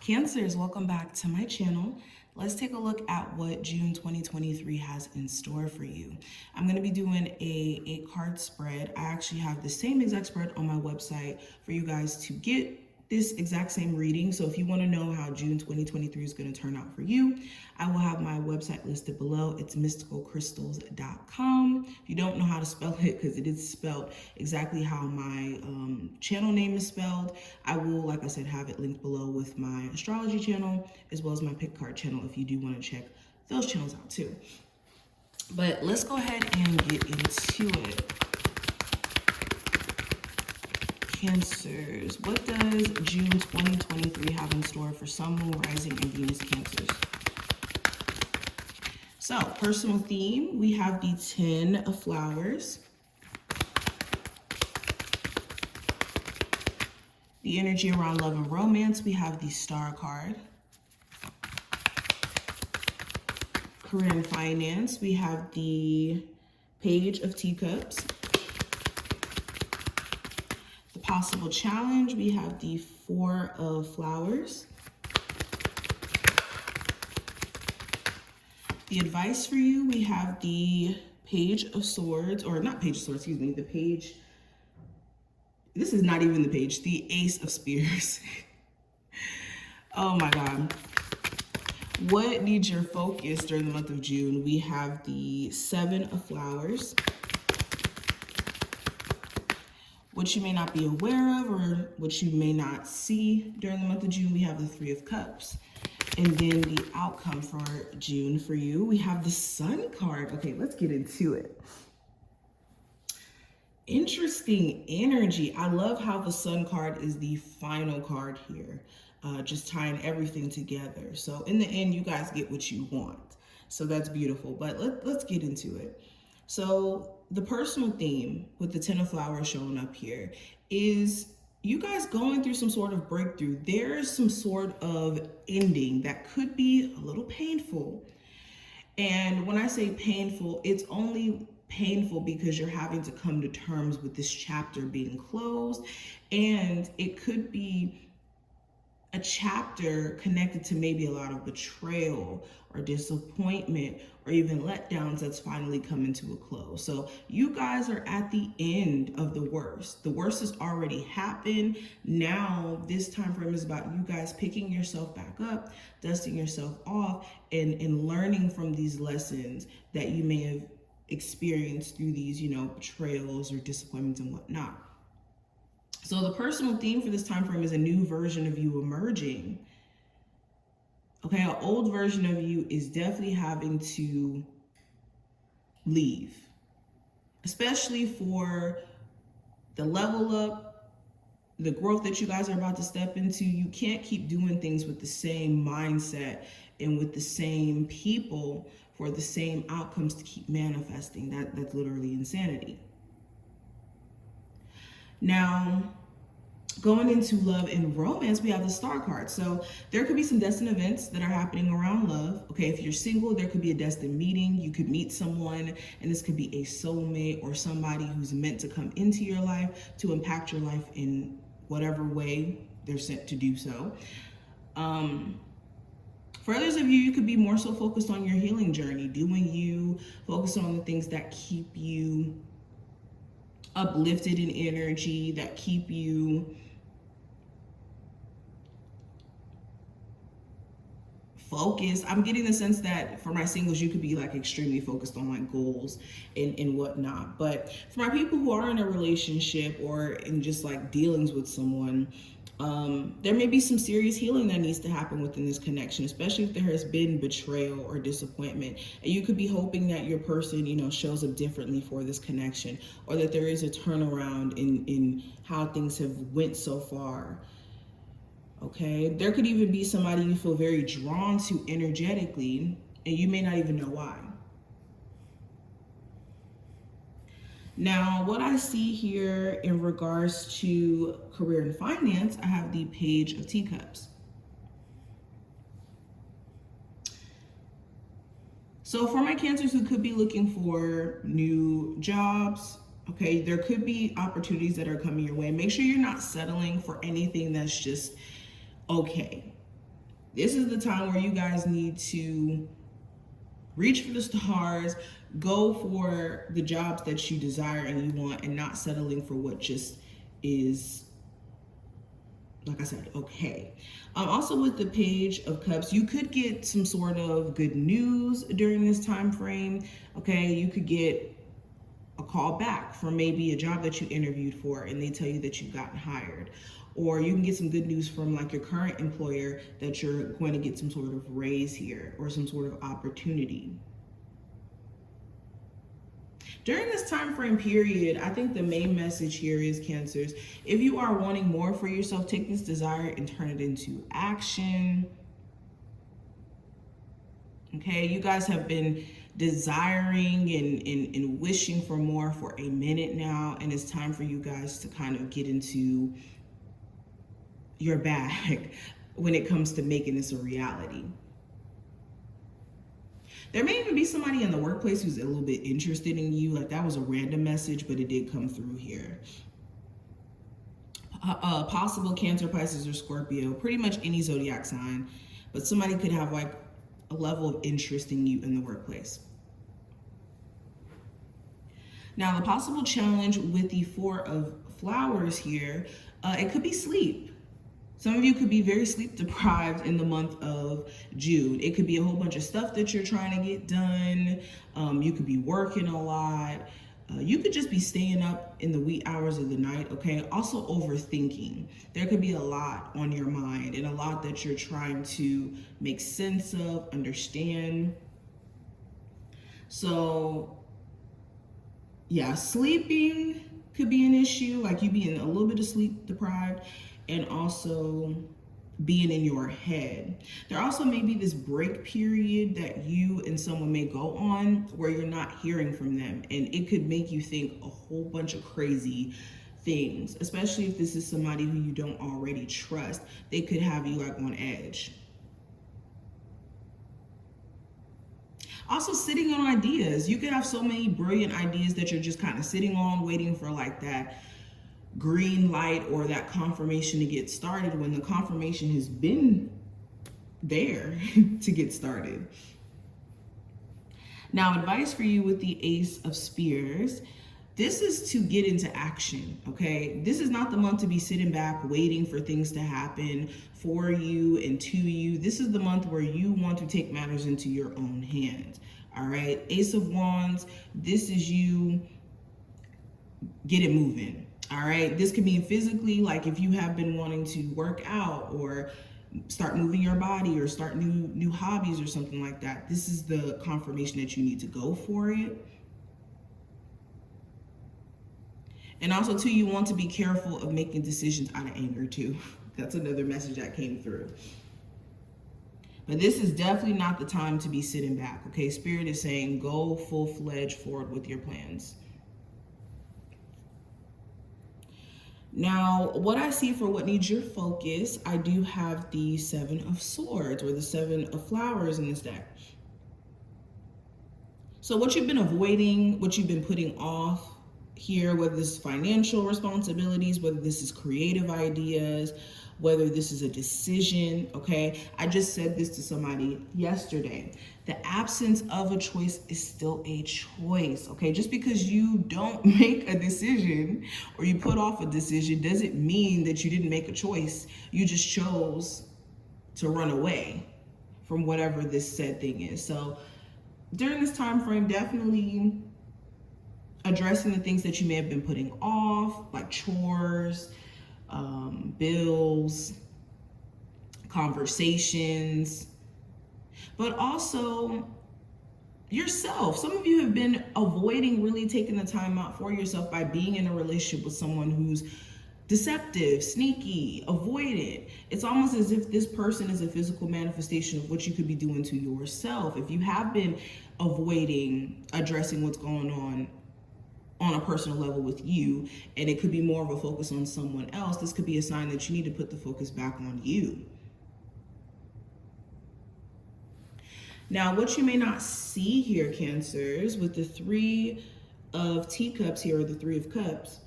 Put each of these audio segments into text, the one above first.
Cancers, welcome back to my channel. Let's take a look at what June 2023 has in store for you. I'm going to be doing a 8-card spread. I actually have the same exact spread on my website for you guys to get this exact same reading. So if you want to know how June 2023 is going to turn out for you, I will have my website listed below. It's mysticalcrystals.com. If you don't know how to spell it, because it is spelled exactly how my channel name is spelled, I will, like I said, have it linked below with my astrology channel as well as my pick card channel if you do want to check those channels out too. But let's go ahead and get into it. Cancers, what does June 2023 have in store for Sun, Moon, Rising, and Venus Cancers? So, personal theme, we have the 10 of Flowers. The energy around love and romance, we have the Star card. Career and finance, we have the Page of Teacups. The possible challenge, we have the 4 of Flowers. The advice for you, we have the Page of Swords, or not Page of Swords, excuse me, the Page, this is not even the page, the Ace of Spears. Oh my God. What needs your focus during the month of June? We have the 7 of Flowers. What you may not be aware of or what you may not see during the month of June, we have the 3 of Cups. And then the outcome for June for you, we have the Sun card. Okay, let's get into it. Interesting energy. I love how the Sun card is the final card here, just tying everything together. So in the end, you guys get what you want. So that's beautiful, but let's get into it. So the personal theme with the 10 of Flowers showing up here is you guys going through some sort of breakthrough. There's some sort of ending that could be a little painful. And when I say painful, it's only painful because you're having to come to terms with this chapter being closed. And it could be a chapter connected to maybe a lot of betrayal or disappointment or even letdowns that's finally coming to a close. So you guys are at the end of the worst. The worst has already happened. Now this time frame is about you guys picking yourself back up, dusting yourself off, and learning from these lessons that you may have experienced through these, betrayals or disappointments and whatnot. So the personal theme for this time frame is a new version of you emerging. Okay, an old version of you is definitely having to leave, especially for the level up, the growth that you guys are about to step into. You can't keep doing things with the same mindset and with the same people for the same outcomes to keep manifesting. That's literally insanity. Now, going into love and romance, we have the Star card. So there could be some destined events that are happening around love. Okay, if you're single, there could be a destined meeting. You could meet someone, and this could be a soulmate or somebody who's meant to come into your life to impact your life in whatever way they're sent to do so. For others of you, you could be more so focused on your healing journey, doing you, focus on the things that keep you uplifted in energy, that keep you focused. I'm getting the sense that for my singles, you could be like extremely focused on like goals and whatnot. But for my people who are in a relationship or in just like dealings with someone, there may be some serious healing that needs to happen within this connection, especially if there has been betrayal or disappointment. And you could be hoping that your person, shows up differently for this connection, or that there is a turnaround in how things have went so far. Okay, there could even be somebody you feel very drawn to energetically, and you may not even know why. Now, what I see here in regards to career and finance, I have the Page of Teacups. So for my Cancers who could be looking for new jobs, okay, there could be opportunities that are coming your way. Make sure you're not settling for anything that's just okay. This is the time where you guys need to reach for the stars, go for the jobs that you desire and you want, and not settling for what just is, like I said, okay. Also with the Page of Cups, you could get some sort of good news during this time frame. Okay, you could get a call back from maybe a job that you interviewed for and they tell you that you've gotten hired. Or you can get some good news from like your current employer that you're going to get some sort of raise here or some sort of opportunity. During this time frame period, I think the main message here is, Cancers, if you are wanting more for yourself, take this desire and turn it into action. Okay, you guys have been desiring and wishing for more for a minute now, and it's time for you guys to kind of get into your bag when it comes to making this a reality. There may even be somebody in the workplace who's a little bit interested in you. Like that was a random message, but it did come through here. Possible Cancer, Pisces, or Scorpio, pretty much any zodiac sign, but somebody could have like a level of interest in you in the workplace. Now, the possible challenge with the Four of Flowers here, it could be sleep. Some of you could be very sleep deprived in the month of June. It could be a whole bunch of stuff that you're trying to get done. You could be working a lot. You could just be staying up in the wee hours of the night, okay? Also overthinking. There could be a lot on your mind and a lot that you're trying to make sense of, understand. So, yeah, sleeping could be an issue, like you being a little bit of sleep deprived, and also being in your head. There also may be this break period that you and someone may go on where you're not hearing from them, and it could make you think a whole bunch of crazy things, especially if this is somebody who you don't already trust. They could have you like on edge. Also sitting on ideas. You could have so many brilliant ideas that you're just kind of sitting on, waiting for like that green light or that confirmation to get started, when the confirmation has been there to get started. Now, advice for you with the Ace of Spears. This is to get into action, okay? This is not the month to be sitting back waiting for things to happen for you and to you. This is the month where you want to take matters into your own hands, all right? Ace of Wands, this is you get it moving. All right, this could be physically, like if you have been wanting to work out or start moving your body or start new hobbies or something like that. This is the confirmation that you need to go for it. And also too, you want to be careful of making decisions out of anger too. That's another message that came through. But this is definitely not the time to be sitting back, okay? Spirit is saying go full-fledged forward with your plans. Now, what I see for what needs your focus, I do have the Seven of Swords or the Seven of Flowers in this deck. So what you've been avoiding, what you've been putting off here, whether this is financial responsibilities, whether this is creative ideas, whether this is a decision, okay? I just said this to somebody yesterday. The absence of a choice is still a choice, okay? Just because you don't make a decision or you put off a decision doesn't mean that you didn't make a choice. You just chose to run away from whatever this said thing is. So during this time frame, definitely addressing the things that you may have been putting off, like chores, bills, conversations, but also yourself. Some of you have been avoiding really taking the time out for yourself by being in a relationship with someone who's deceptive, sneaky, avoidant. It's almost as if this person is a physical manifestation of what you could be doing to yourself. If you have been avoiding addressing what's going on a personal level with you, and it could be more of a focus on someone else, this could be a sign that you need to put the focus back on you. Now, what you may not see here, Cancers, with the Three of Teacups here, or the Three of Cups,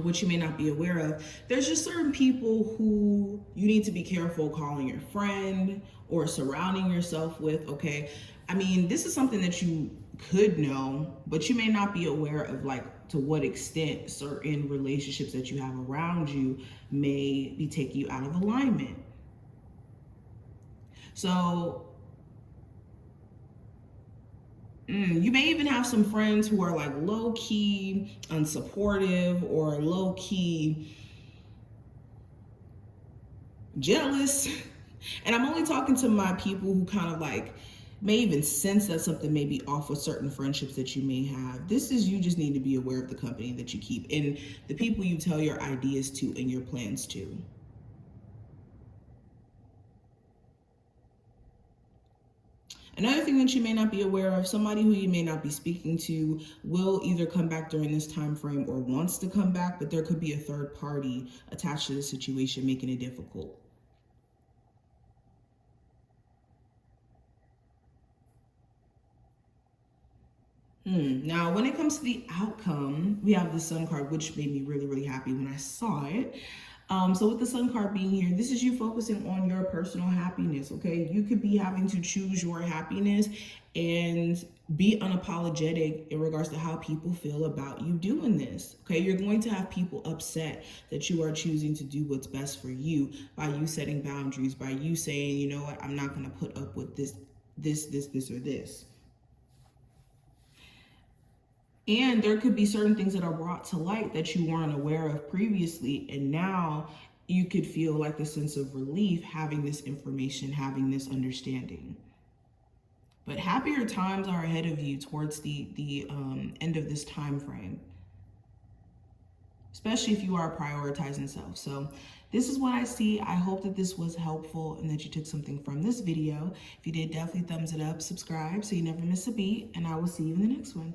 what you may not be aware of, there's just certain people who you need to be careful calling your friend or surrounding yourself with, okay? I mean, this is something that you could know, but you may not be aware of, like, to what extent certain relationships that you have around you may be taking you out of alignment. So you may even have some friends who are like low key unsupportive or low key jealous. And I'm only talking to my people who kind of like may even sense that something may be off with certain friendships that you may have. This is, you just need to be aware of the company that you keep and the people you tell your ideas to and your plans to. Another thing that you may not be aware of, somebody who you may not be speaking to will either come back during this time frame or wants to come back, but there could be a third party attached to the situation making it difficult. Now, when it comes to the outcome, we have the Sun card, which made me really, really happy when I saw it. So with the Sun card being here, this is you focusing on your personal happiness, okay? You could be having to choose your happiness and be unapologetic in regards to how people feel about you doing this, okay? You're going to have people upset that you are choosing to do what's best for you by you setting boundaries, by you saying, you know what, I'm not going to put up with this, or this. And there could be certain things that are brought to light that you weren't aware of previously. And now you could feel like a sense of relief having this information, having this understanding. But happier times are ahead of you towards the end of this time frame, especially if you are prioritizing self. So this is what I see. I hope that this was helpful and that you took something from this video. If you did, definitely thumbs it up, subscribe so you never miss a beat, and I will see you in the next one.